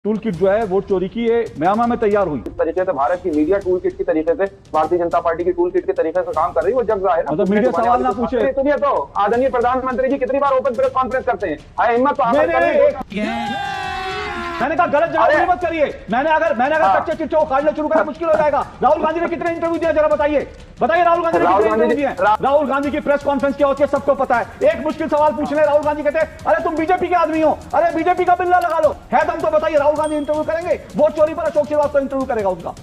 Tool kit जो है vote चोरी की ये म्यांमार में तैयार हुई। इस तरीके से भारत की मीडिया टूल किट की तरीके से भारतीय जनता पार्टी की टूल किट के तरीके से काम कर रही है, वो जग रहा है ना। मतलब मीडिया सवाल ना पूछे। सुनिए तो आदरणीय प्रधानमंत्री जी कितनी बार ओपन प्रेस कॉन्फ्रेंस करते हैं, हिम्मत तो मैंने कहा गलत जवाब मत करिए। मैंने अगर कच्चे चिट्ठे उखाड़ना शुरू करा मुश्किल हो जाएगा। राहुल गांधी ने कितने इंटरव्यू दिया जरा बताइए राहुल गांधी ने कितने इंटरव्यू दिए? राहुल गांधी की प्रेस कॉन्फ्रेंस क्या होती है सबको पता है। एक मुश्किल सवाल पूछने राहुल गांधी कहते हैं अरे तुम बीजेपी के आदमी हो, अरे बीजेपी का बिल्ला लगा लो, है तुम तो बताइए। राहुल गांधी इंटरव्यू करेंगे, वोट चोरी पर अशोक श्रीवास्तव इंटरव्यू करेगा उनका।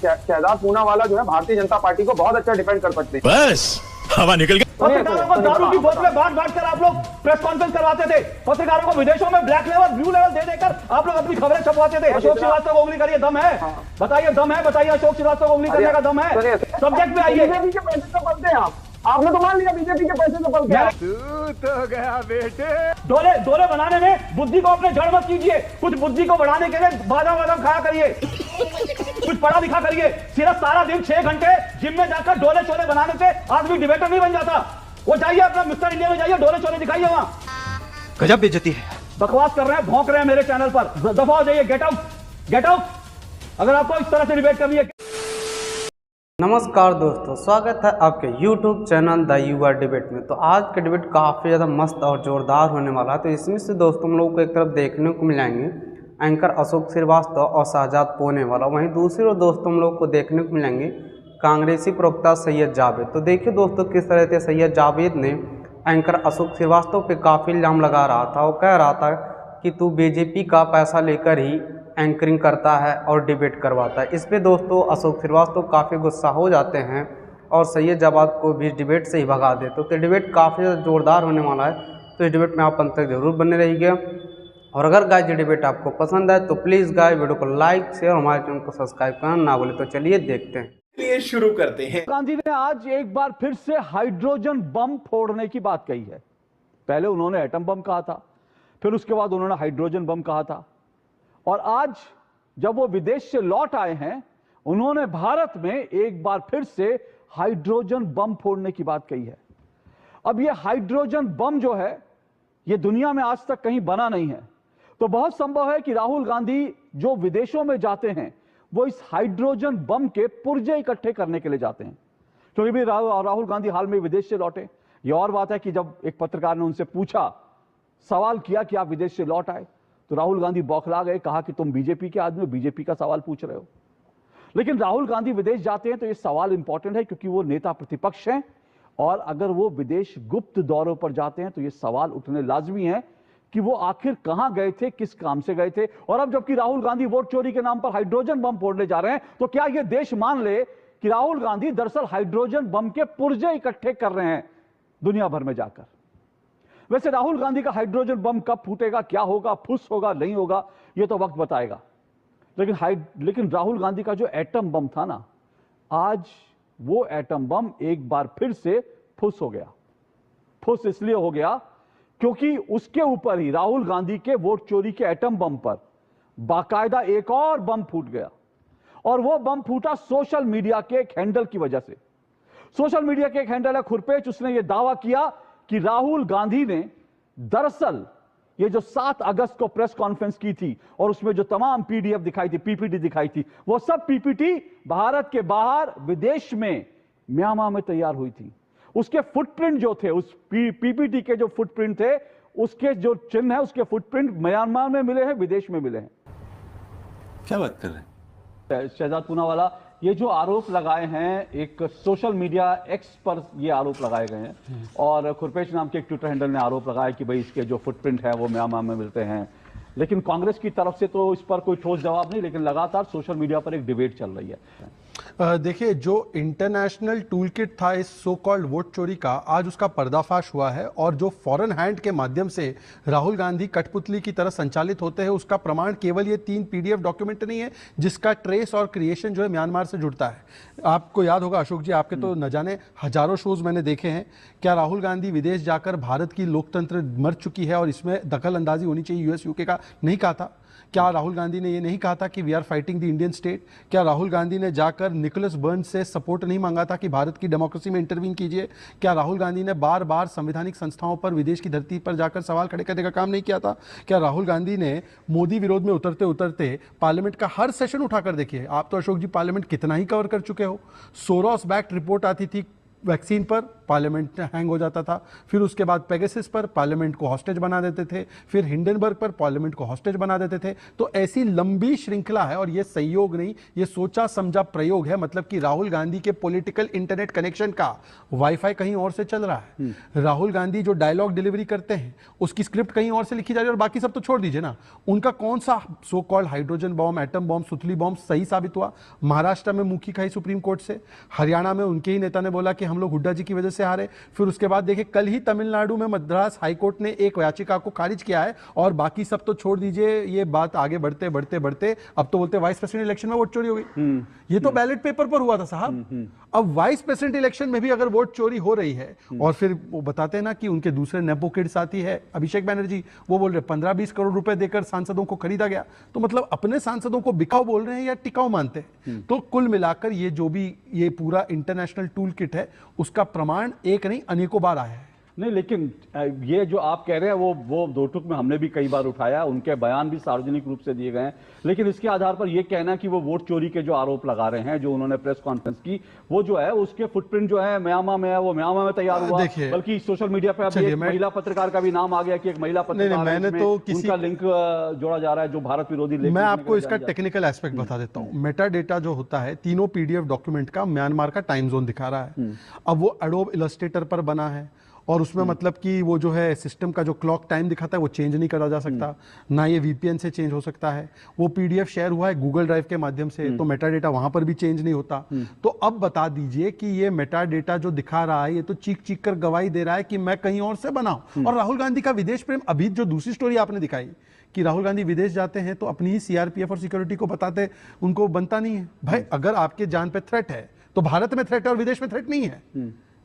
शहजाद पूनावाला जो है भारतीय जनता पार्टी को बहुत अच्छा डिफेंड कर सकते हैं। बस हवा निकल गई। पत्रकारों को दारू की बोतलें बांट कर आप लोग प्रेस कॉन्फ्रेंस करवाते थे। पत्रकारों को विदेशों में ब्लैक लेवल ब्लू लेवल दे देकर आप लोग अपनी खबरें छपवाते थे। अशोक श्रीवास्तव को उंगली करिए, दम है? बताइए दम है, बताइए अशोक श्रीवास्तव को उंगली करने का दम है? सब्जेक्ट में आइए। बीजेपी के पैसे से पलते हैं आपने तो मान लिया बीजेपी के पैसे से पलते हैं। तू तो गया बेटे। डोले बनाने में बुद्धि को अपने जड़ मत कीजिए, कुछ बुद्धि को बढ़ाने के लिए बादाम खाया करिए, कुछ पढ़ा लिखा करिए। सिर्फ सारा दिन 6 घंटे जिम में जाकर डोले बनाने से आदमी डिबेटर नहीं बन जाता। वो जाइए अपना मिस्टर इंडिया में जाइए, डोले दिखाइए वहां। गजब बेइज्जती है। बकवास कर रहे हैं, भौंक रहे हैं मेरे चैनल पर। दफा हो जाइए, गेट आउट अगर आपको इस तरह से डिबेट करनी है। नमस्कार दोस्तों, स्वागत है आपके YouTube चैनल द युवा डिबेट में। तो आज का डिबेट काफ़ी ज़्यादा मस्त और ज़ोरदार होने वाला है। तो इसमें से दोस्तों हम लोगों को एक तरफ देखने को मिलेंगे एंकर अशोक श्रीवास्तव और शहजाद पूनावाला, वहीं दूसरी ओर दोस्तों हम लोग को देखने को मिलेंगे कांग्रेसी प्रवक्ता सैयद जावेद। तो देखिए दोस्तों किस तरह से सैयद जावेद ने एंकर अशोक श्रीवास्तव पे काफ़ी इल्ज़ाम लगा रहा था। वो कह रहा था कि तू बीजेपी का पैसा लेकर ही एंकरिंग करता है और डिबेट करवाता है। इस पे दोस्तों अशोक श्रीवास्तव काफ़ी गुस्सा हो जाते हैं और सैयद जावेद को भी डिबेट से ही भगा देते। तो डिबेट काफ़ी ज़्यादा ज़ोरदार होने वाला है, तो इस डिबेट में आप अंत तक जरूर बने रहिए। और अगर गाइस ये डिबेट आपको पसंद आए तो प्लीज़ गाइस वीडियो को लाइक शेयर और हमारे चैनल को सब्सक्राइब करना ना भूलें। तो चलिए देखते हैं, चलिए शुरू करते हैं। गांधी ने आज एक बार फिर से हाइड्रोजन बम फोड़ने की बात कही है। पहले उन्होंने एटम बम कहा था, फिर उसके बाद उन्होंने हाइड्रोजन बम कहा था, और आज जब वो विदेश से लौट आए हैं उन्होंने भारत में एक बार फिर से हाइड्रोजन बम फोड़ने की बात कही है। अब ये हाइड्रोजन बम जो है ये दुनिया में आज तक कहीं बना नहीं है, तो बहुत संभव है कि राहुल गांधी जो विदेशों में जाते हैं वो इस हाइड्रोजन बम के पुर्जे इकट्ठे करने के लिए जाते हैं। क्योंकि भी राहुल गांधी हाल में विदेश से लौटे। ये और बात है कि जब एक पत्रकार ने उनसे पूछा, सवाल किया कि आप विदेश से लौट आए, तो राहुल गांधी बौखला गए, कहा कि तुम बीजेपी के आदमी हो, बीजेपी का सवाल पूछ रहे हो। लेकिन राहुल गांधी विदेश जाते हैं तो ये सवाल इंपॉर्टेंट है, क्योंकि वो नेता प्रतिपक्ष हैं, और अगर वो विदेश गुप्त दौरों पर जाते हैं तो ये सवाल उठने लाजमी है कि वो आखिर कहां गए थे, किस काम से गए थे। और अब जबकि राहुल गांधी वोट चोरी के नाम पर हाइड्रोजन बम फोड़ने जा रहे हैं, तो क्या यह देश मान ले कि राहुल गांधी दरअसल हाइड्रोजन बम के पुर्जे इकट्ठे कर रहे हैं दुनिया भर में जाकर। वैसे राहुल गांधी का हाइड्रोजन बम कब फूटेगा, क्या होगा, फुस होगा, नहीं होगा, यह तो वक्त बताएगा। लेकिन राहुल गांधी का जो एटम बम था ना, आज वो एटम बम एक बार फिर से फुस हो गया। फुस इसलिए हो गया क्योंकि उसके ऊपर ही, राहुल गांधी के वोट चोरी के एटम बम पर बाकायदा एक और बम फूट गया, और वो बम फूटा सोशल मीडिया के एक हैंडल की वजह से। सोशल मीडिया के एक हैंडल है खुरपेच, उसने ये दावा किया कि राहुल गांधी ने दरअसल ये जो 7 अगस्त को प्रेस कॉन्फ्रेंस की थी और उसमें जो तमाम पीडीएफ दिखाई थी, पीपीटी दिखाई थी, वो सब पीपीटी भारत के बाहर विदेश में म्यांमार में तैयार हुई थी। उसके फुटप्रिंट जो थे, उस पीपीटी के जो फुटप्रिंट थे, उसके जो चिन्ह है, उसके फुटप्रिंट म्यांमार में मिले हैं, विदेश में मिले हैं। क्या बात कर रहे हैं? शहजाद पूनावाला, ये जो आरोप लगाए हैं, एक सोशल मीडिया एक्स पर ये आरोप लगाए गए हैं, और खुरपेश नाम के एक ट्विटर हैंडल ने आरोप लगाया कि भाई इसके जो फुटप्रिंट है वो म्यांमार में मिलते हैं। लेकिन कांग्रेस की तरफ से तो इस पर कोई ठोस जवाब नहीं, लेकिन लगातार सोशल मीडिया पर एक डिबेट चल रही है। देखिए, जो इंटरनेशनल टूल किट था इस सो कॉल्ड वोट चोरी का, आज उसका पर्दाफाश हुआ है, और जो फॉरेन हैंड के माध्यम से राहुल गांधी कठपुतली की तरह संचालित होते हैं, उसका प्रमाण केवल ये 3 पीडीएफ डॉक्यूमेंट नहीं है, जिसका ट्रेस और क्रिएशन जो है म्यांमार से जुड़ता है। आपको याद होगा अशोक जी, आपके तो न जाने हजारों शोज मैंने देखे हैं। क्या राहुल गांधी विदेश जाकर भारत की लोकतंत्र मर चुकी है और इसमें दखल अंदाजी होनी चाहिए यूएस यूके का नहीं कहा था? क्या राहुल गांधी ने ये नहीं कहा था कि we are fighting the Indian state? क्या राहुल गांधी ने जाकर निकोलस बर्न्स से सपोर्ट नहीं मांगा था कि भारत की डेमोक्रेसी में इंटरवीन कीजिए? क्या राहुल गांधी ने बार बार संवैधानिक संस्थाओं पर विदेश की धरती पर जाकर सवाल खड़े करने का काम नहीं किया था? क्या राहुल गांधी ने मोदी विरोध में उतरते उतरते पार्लियामेंट का हर सेशन उठाकर देखिए, आप तो अशोक जी पार्लियामेंट कितना ही कवर कर चुके हो। सोरोस बैक्ड रिपोर्ट आती थी वैक्सीन पर, पार्लियामेंट हैंग हो जाता था। फिर उसके बाद पेगासस पर पार्लियामेंट को हॉस्टेज बना देते थे, फिर हिंडनबर्ग पर पार्लियामेंट को हॉस्टेज बना देते थे। तो ऐसी लंबी श्रृंखला है और ये संयोग नहीं, ये सोचा समझा प्रयोग है। मतलब कि राहुल गांधी के पॉलिटिकल इंटरनेट कनेक्शन का वाईफाई कहीं और से चल रहा है। राहुल गांधी जो डायलॉग डिलीवरी करते हैं उसकी स्क्रिप्ट कहीं और से लिखी जा रही है, और बाकी सब तो छोड़ दीजिए ना। उनका कौन सा so called hydrogen bomb, atom bomb, सुतली बॉम्ब सही साबित हुआ? महाराष्ट्र में मुखी खाई सुप्रीम कोर्ट से, हरियाणा में उनके ही नेता ने बोला कि हम लोग हुड्डा जी की वजह से हारे। फिर उसके बाद देखिए कल ही तमिलनाडु में मद्रास हाईकोर्ट ने एक याचिका को खारिज किया है, और बाकी सब तो छोड़ दीजिए। ये बात आगे बढ़ते बढ़ते बढ़ते अब तो बोलते वाइस प्रेसिडेंट इलेक्शन में वोट चोरी हो गई। ये तो बैलेट पेपर पर हुआ था साहब। अब वाइस प्रेसिडेंट इलेक्शन में भी अगर वोट चोरी हो रही है, और फिर वो बताते हैं ना कि उनके दूसरे नेपो किड साथी है अभिषेक बैनर्जी, वो बोल रहे 15-20 करोड़ रुपए देकर सांसदों को खरीदा गया। तो मतलब अपने सांसदों को बिकाऊ बोल रहे हैं या टिकाऊ मानते हैं? तो कुल मिलाकर ये जो भी ये पूरा इंटरनेशनल टूल किट है उसका प्रमाण एक नहीं अनेकों बार आया है। नहीं, लेकिन ये जो आप कह रहे हैं वो दो टुक में हमने भी कई बार उठाया, उनके बयान भी सार्वजनिक रूप से दिए गए हैं। लेकिन इसके आधार पर ये कहना कि वो वोट चोरी के जो आरोप लगा रहे हैं, जो उन्होंने प्रेस कॉन्फ्रेंस की, वो जो है उसके फुटप्रिंट जो है म्यांमार में है, वो म्यांमार में तैयार हुआ। बल्कि सोशल मीडिया पे अब एक महिला पत्रकार का भी नाम आ गया कि एक महिला पत्रकार, मैंने तो किसी उनका लिंक जोड़ा जा रहा है जो भारत विरोधी लिंक। मैं आपको इसका टेक्निकल एस्पेक्ट बता देता हूं। मेटा डेटा जो होता है तीनों पीडीएफ डॉक्यूमेंट का म्यांमार का टाइम जोन दिखा रहा है। अब वो एडोब इलस्ट्रेटर पर बना है, और उसमें मतलब कि वो जो है सिस्टम का जो क्लॉक टाइम दिखाता है वो चेंज नहीं करा जा सकता, ना ये वीपीएन से चेंज हो सकता है। वो पीडीएफ शेयर हुआ है गूगल ड्राइव के माध्यम से, तो मेटा डेटा वहां पर भी चेंज नहीं होता। तो अब बता दीजिए कि ये मेटा डेटा जो दिखा रहा है ये तो चीख चीख कर गवाही दे रहा है कि मैं कहीं और से बनाऊं। और राहुल गांधी का विदेश प्रेम, अभी जो दूसरी स्टोरी आपने दिखाई कि राहुल गांधी विदेश जाते हैं तो अपनी ही सीआरपीएफ और सिक्योरिटी को बताते, उनको बनता नहीं है। भाई अगर आपके जान पे थ्रेट है तो भारत में थ्रेट है और विदेश में थ्रेट नहीं है।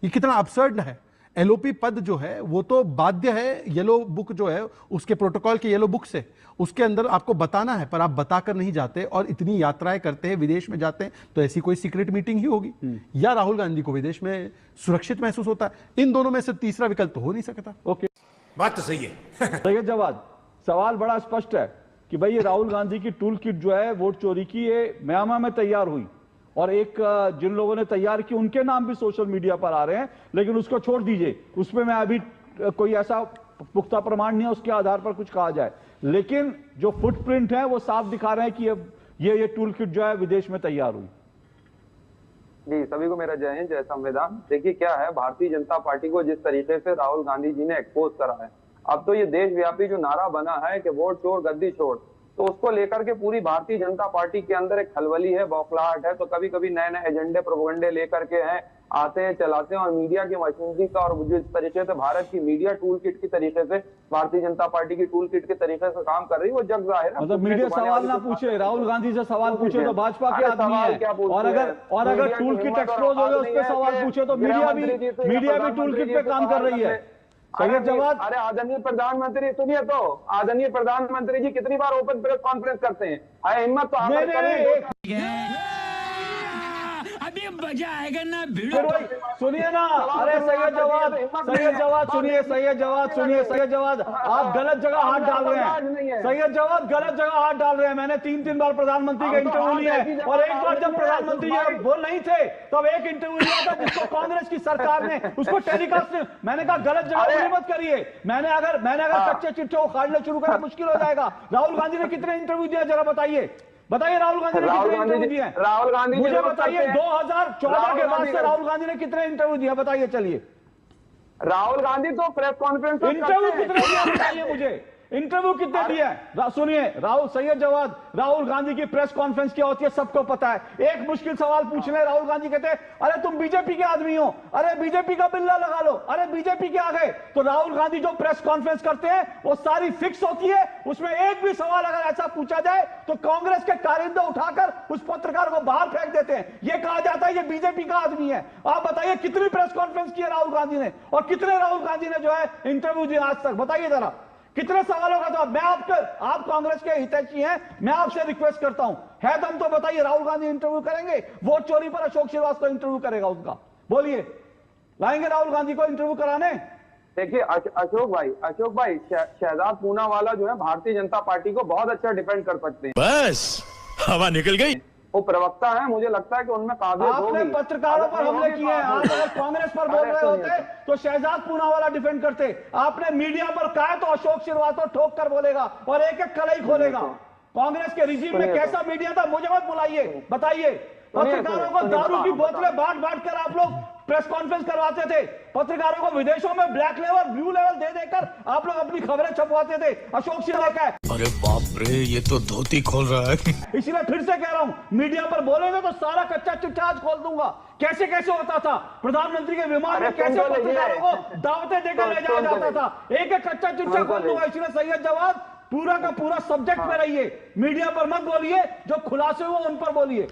ये कितना अब्सर्ड है। एलओपी पद जो है वो तो बाध्य है येलो बुक जो है उसके प्रोटोकॉल के येलो बुक से, उसके अंदर आपको बताना है, पर आप बताकर नहीं जाते और इतनी यात्राएं करते हैं, विदेश में जाते हैं, तो ऐसी कोई सीक्रेट मीटिंग ही होगी। या राहुल गांधी को विदेश में सुरक्षित महसूस होता है। इन दोनों में से तीसरा विकल्प तो हो नहीं सकता। ओके, बात तो सही है। सैयद जवाद, सवाल बड़ा स्पष्ट है कि भाई ये राहुल गांधी की टूल किट जो है वोट चोरी की, ये म्यांमार में तैयार हुई, और एक जिन लोगों ने तैयार की उनके नाम भी सोशल मीडिया पर आ रहे हैं। लेकिन उसको छोड़ दीजिए, उसमें मैं अभी कोई ऐसा पुख्ता प्रमाण नहीं है उसके आधार पर कुछ कहा जाए। लेकिन जो फुटप्रिंट है वो साफ दिखा रहे हैं कि ये टूल किट जो है विदेश में तैयार हुई। जी, सभी को मेरा जय हिंद, जय संविधान। देखिए क्या है, भारतीय जनता पार्टी को जिस तरीके से राहुल गांधी जी ने एक्सपोज करा है, अब तो ये देशव्यापी जो नारा बना है कि वोट चोर गद्दी छोड़, तो उसको लेकर के पूरी भारतीय जनता पार्टी के अंदर एक खलबली है, बौखलाहट है। तो कभी कभी नए नए एजेंडे प्रोपेगेंडे लेकर के हैं, आते हैं, चलाते हैं, और मीडिया की मशीनरी का और जिस तरीके से भारत की मीडिया टूल किट की तरीके से भारतीय जनता पार्टी की टूल किट के तरीके से काम कर रही है, वो जग जाहिर है। मतलब मीडिया सवाल ना पूछे, राहुल गांधी से सवाल पूछे तो भाजपा के आदमी है, और अगर टूल किट एक्सपोज हो गया उस पर सवाल पूछे तो मीडिया भी टूल किट पे काम कर रही है। सैयद जवाद, अरे आदरणीय प्रधानमंत्री सुनिए, तो आदरणीय प्रधानमंत्री जी कितनी बार ओपन प्रेस कॉन्फ्रेंस करते हैं? अरे हिम्मत तो अभी मजा आएगा ना। सुनिए ना, अरे सैयद जवाद सुनिए, आप गलत जगह हाथ डाल रहे हैं। सैयद जवाद गलत जगह हाथ डाल रहे हैं। मैंने 3 बार प्रधानमंत्री का इंटरव्यू लिया है, और एक बार जब प्रधानमंत्री वो नहीं थे तब एक इंटरव्यू लिया था जिसको कांग्रेस की सरकार ने उसको टेलीकास्ट, मैंने कहा गलत जगह मत करिए। मैंने अगर कच्चे चिट्ठे उखाड़ने शुरू करें मुश्किल हो जाएगा। राहुल गांधी ने कितने इंटरव्यू दिया जरा बताइए राहुल गांधी ने कितने इंटरव्यू दिए? राहुल गांधी मुझे बताइए 2014 के बाद से राहुल गांधी ने कितने इंटरव्यू दिया, बताइए। चलिए, राहुल गांधी तो प्रेस कॉन्फ्रेंस इंटरव्यू कितने दिया बताइए मुझे, इंटरव्यू कितने दिए? सुनिए सैयद जवाद, राहुल गांधी की प्रेस कॉन्फ्रेंस क्या होती है सबको पता है। एक मुश्किल सवाल पूछ ले, राहुल गांधी कहते हैं अरे तुम बीजेपी के आदमी हो, अरे बीजेपी का बिल्ला लगा लो, अरे बीजेपी के आ गए। तो राहुल गांधी जो प्रेस कॉन्फ्रेंस करते हैं वो सारी फिक्स होती है, उसमें एक भी सवाल अगर ऐसा पूछा जाए तो कांग्रेस के कारिंदे उठाकर उस पत्रकार को बाहर फेंक देते हैं। ये कहा जाता है ये बीजेपी का आदमी है। आप बताइए कितनी प्रेस कॉन्फ्रेंस की है राहुल गांधी ने, और कितने राहुल गांधी ने जो है इंटरव्यू दिया आज तक, बताइए जरा। कितने सवालों का जवाब? मैं आप कांग्रेस के हितैषी हैं, मैं आपसे रिक्वेस्ट करता हूं, है दम तो बताइए, राहुल गांधी इंटरव्यू करेंगे? वोट चोरी पर अशोक श्रीवास्तव इंटरव्यू करेगा उसका, बोलिए, लाएंगे राहुल गांधी को इंटरव्यू कराने? देखिए अशोक भाई शहजाद पूनावाला जो है भारतीय जनता पार्टी को बहुत अच्छा डिफेंड कर सकते हैं। बस हवा निकल गई। वो प्रवक्ता है, मुझे लगता है कि उनमें काबिलियत आपने होगी। पत्रकारों पर हमले किए हैं। आप अगर कांग्रेस पर बोल रहे होते तो शहजाद पूनावाला डिफेंड करते। आपने मीडिया पर कहा तो अशोक श्रीवास्तव ठोक कर बोलेगा और एक एक कलई खोलेगा। कांग्रेस के रिजीम में कैसा मीडिया था, मुझे मत बुलाइए, बताइए। पत्रकारों को दारू की बोतलें बांट कर आप लोग प्रेस कॉन्फ्रेंस करवाते थे। पत्रकारों को विदेशों में ब्लैक लेवल, ब्लू लेवल दे देकर आप लोग अपनी खबरें छपवाते थे। अशोक श्रीवास्तव का है। अरे बाप रे, ये तो धोती खोल रहा है। इसीलिए फिर से कह रहा हूं, मीडिया पर बोलेंगे तो सारा कच्चा चिट्ठा आज खोल दूंगा। कैसे कैसे होता था, प्रधानमंत्री के विमान में कैसे पत्रकारों को दावतें देकर ले जाया जाता था, एक एक कच्चा चिट्ठा खोल दूंगा। इसलिए सैयद जवाद पूरा का पूरा सब्जेक्ट में रहिए, मीडिया पर मत बोलिए, जो खुलासे हुए उन पर बोलिए।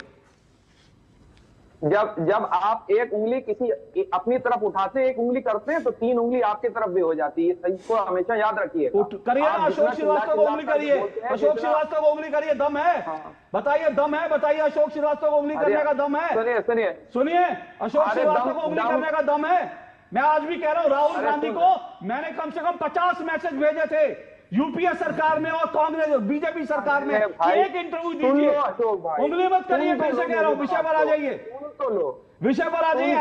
जब आप एक उंगली किसी अपनी तरफ उठाते हैं, एक उंगली करते हैं, तो 3 उंगली आपकी तरफ भी हो जाती है। इसको हमेशा याद रखिए। करिए ना, अशोक श्रीवास्तव को उंगली करिए, अशोक श्रीवास्तव को उंगली करिए, दम है? बताइए, दम है? बताइए, अशोक श्रीवास्तव को उंगली करने का दम है? सुनिए, अशोक श्रीवास्तव को उंगली करने का दम है? मैं आज भी कह रहा हूं, राहुल गांधी को मैंने कम से कम 50 मैसेज भेजे थे यूपीए सरकार में और कांग्रेस बीजेपी सरकार में, एक इंटरव्यू दीजिए। उंगली मत करिए, फिर से कह रहा हूं, विषय पर आ जाइए, विषय पर आ जाइए।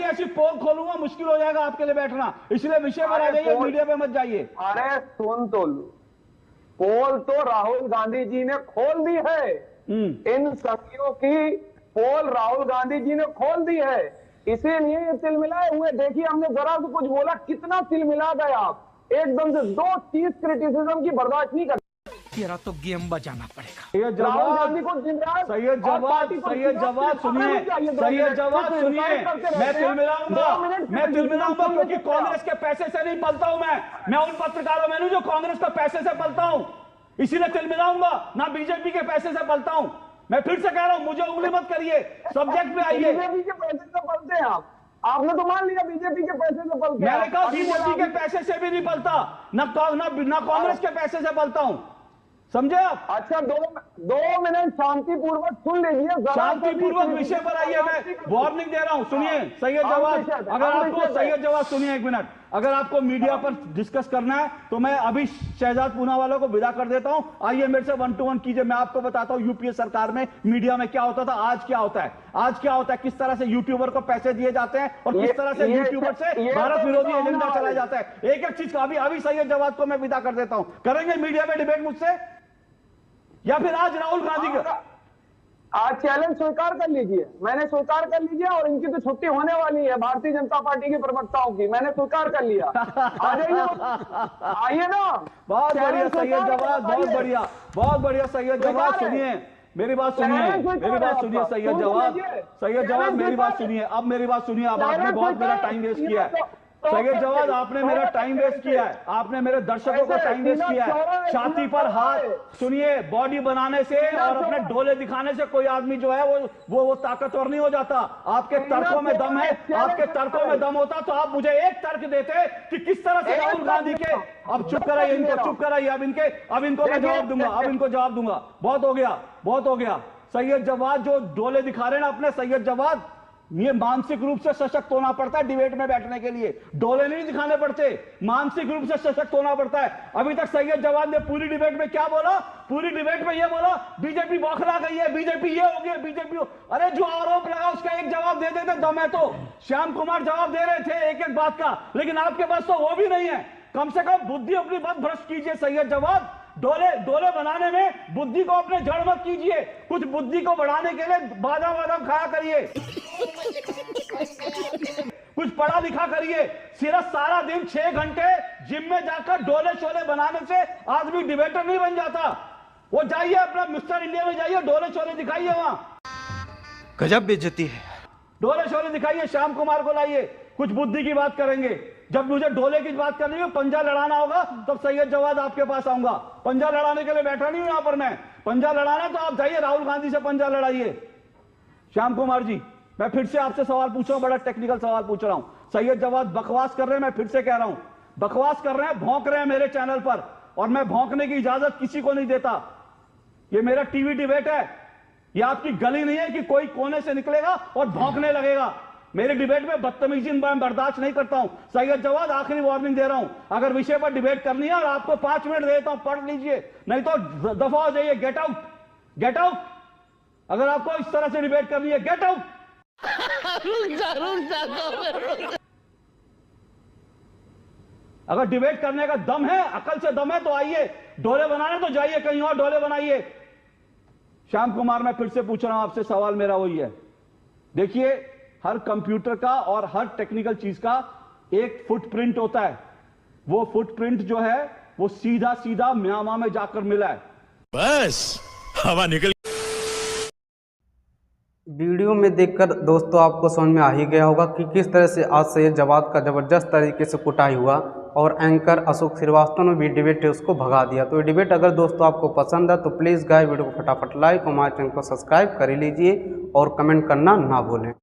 ऐसी पोल खोलूंगा, मुश्किल हो जाएगा आपके लिए बैठना, इसलिए विषय पर आ जाइए, मीडिया पे मत जाइए। अरे सुन तो लो, पोल तो राहुल गांधी जी ने खोल दी है। इन सखियों की पोल राहुल गांधी जी ने खोल दी है, इसीलिए ये तिलमिलाए हुए। देखिए, हमने जरा तो कुछ बोला, कितना तिलमिला गए आप, एकदम से 2 चीज क्रिटिसिज्म की बर्दाश्त नहीं कर। तेरा तो गेम बचाना पड़ेगा। सैयद जवाद सुनिए, मैं तिलमिलाऊंगा क्योंकि कांग्रेस के पैसे से नहीं पलता हूं। मैं उन पत्रकारों में नहीं जो कांग्रेस के पैसे से पलता हूं, इसीलिए तिलमिलाऊंगा, ना बीजेपी के पैसे से पलता हूं। मैं फिर से कह रहा हूं, मुझे उंगली मत करिए, सब्जेक्ट पे आइए। बीजेपी के पैसे से पलते हैं आप, आपने तो मान लिया बीजेपी के पैसे से पलते हैं। मैंने कहा बीजेपी के पैसे से भी नहीं पलता, ना कांग्रेस के पैसे से पलता हूं, समझे आप? अच्छा, 2 मिनट शांतिपूर्वक सुन लीजिए, शांतिपूर्वक विषय पर आइए। मैं वार्निंग दे रहा हूं, सुनिए सैयद जवाद, अगर आपको सैयद जवाद सुनिए एक मिनट, अगर आपको मीडिया पर डिस्कस करना है तो मैं अभी शहजाद पूनावाला को विदा कर देता हूं। आइए मेरे से 1 to 1 कीजिए, मैं आपको बताता हूं यूपीए सरकार में मीडिया में क्या होता था, आज क्या होता है। आज क्या होता है, किस तरह से यूट्यूबर को पैसे दिए जाते हैं और किस तरह से यूट्यूबर से भारत विरोधी एजेंडा चलाया जाता है। एक एक चीज का अभी सैयद जवाद को मैं विदा कर देता हूं। करेंगे मीडिया में डिबेट मुझसे, या फिर आज राहुल गांधी का आज चैलेंज स्वीकार कर लीजिए, मैंने स्वीकार कर लिया, और इनकी तो छुट्टी होने वाली है भारतीय जनता पार्टी के प्रवक्ताओं की, मैंने स्वीकार कर लिया। आ जाइए, आइए ना। बहुत बढ़िया सैयद जवाद, बहुत बढ़िया, बहुत बढ़िया सैयद जवाद। सुनिए मेरी बात, सुनिए मेरी बात, सुनिए सैयद जवाद, सैयद जवाद मेरी बात सुनिए, अब मेरी बात सुनिए। अब आपने बहुत मेरा टाइम वेस्ट किया है सैयद जवाद, आपने मेरा टाइम वेस्ट किया है, आपने मेरे दर्शकों का टाइम वेस्ट किया है। छाती पर हाथ, सुनिए, बॉडी बनाने से और अपने डोले दिखाने से कोई आदमी जो है वो ताकतवर नहीं हो जाता। आपके तर्कों में दम है, आपके तर्कों में दम होता तो आप मुझे एक तर्क देते कि किस तरह से राहुल गांधी के, अब चुप कराइए इनको, चुप कराइए, अब इनको मैं जवाब दूंगा, अब इनको जवाब दूंगा। बहुत हो गया, बहुत हो गया। सैयद जवाद जो डोले दिखा रहे हैं ना अपने, सैयद जवाद, ये मानसिक रूप से सशक्त होना पड़ता है डिबेट में बैठने के लिए, डोले नहीं दिखाने पड़ते, मानसिक रूप से सशक्त होना पड़ता है। अभी तक सैयद जवाद ने पूरी डिबेट में क्या बोला, पूरी डिबेट में ये बोला बीजेपी बौखला गई है, बीजेपी ये हो गया, बीजेपी अरे जो आरोप लगा उसका एक जवाब दे देते, दम है तो। श्याम कुमार जवाब दे रहे थे एक एक बात का, लेकिन आपके पास तो वो भी नहीं है। कम से कम बुद्धि अपनी मत भ्रष्ट कीजिए सैयद जवाद, डोले बनाने में बुद्धि को अपने जड़ मत कीजिए, कुछ बुद्धि को बढ़ाने के लिए बादाम खाया करिए, कुछ पढ़ा लिखा करिए। सिर्फ सारा दिन 6 घंटे जिम में जाकर डोले शोले बनाने से आदमी डिबेटर नहीं बन जाता। वो जाइए अपना मिस्टर इंडिया में जाइए, डोले शोले दिखाइए, वहां गजब बेइज्जती है। डोले शोले दिखाइए, श्याम कुमार को लाइए, कुछ बुद्धि की बात करेंगे। जब मुझे डोले की बात करनी हो, पंजा लड़ाना होगा, तब सैयद जवाद आपके पास आऊंगा। पंजा लड़ाने के लिए बैठा नहीं हूं यहां पर मैं, पंजा लड़ाना तो आप जाइए राहुल गांधी से पंजा लड़ाइए। श्याम कुमार जी, मैं फिर से आपसे सवाल पूछ रहा हूं, बड़ा टेक्निकल सवाल पूछ रहा हूं। सैयद जवाद बकवास कर रहे हैं, मैं फिर से कह रहा हूं, बकवास कर रहे हैं, भौंक रहे हैं मेरे चैनल पर, और मैं भौंकने की इजाजत किसी को नहीं देता। ये मेरा टीवी डिबेट है, ये आपकी गली नहीं है कि कोई कोने से निकलेगा और भौंकने लगेगा। मेरे डिबेट में बदतमीजी मैं बर्दाश्त नहीं करता हूं। सैयद जवाद, आखिरी वार्निंग दे रहा हूं, अगर विषय पर डिबेट करनी है और आपको 5 मिनट देता हूं, पढ़ लीजिए, नहीं तो दफा हो जाइए, गेट आउट, गेट आउट। अगर आपको इस तरह से डिबेट करनी है, गेट आउट। अगर डिबेट करने का दम है, अकल से दम है, तो आइए, डोले बनाने तो जाइए, कहीं और डोले बनाइए। श्याम कुमार, मैं फिर से पूछ रहा हूं आपसे, सवाल मेरा वही है। देखिए, हर कंप्यूटर का और हर टेक्निकल चीज का एक फुटप्रिंट होता है। वो फुटप्रिंट जो है वो सीधा सीधा म्यांमार में जाकर मिला है। बस हवा निकल। वीडियो में देखकर दोस्तों आपको समझ में आ ही गया होगा कि किस तरह से आज सैयद जवाद का ज़बरदस्त तरीके से कुटाई हुआ और एंकर अशोक श्रीवास्तव ने भी डिबेट है उसको भगा दिया। तो ये डिबेट अगर दोस्तों आपको पसंद है तो प्लीज़ गाइस वीडियो को फटाफट लाइक और हमारे चैनल को सब्सक्राइब कर लीजिए और कमेंट करना ना भूलें।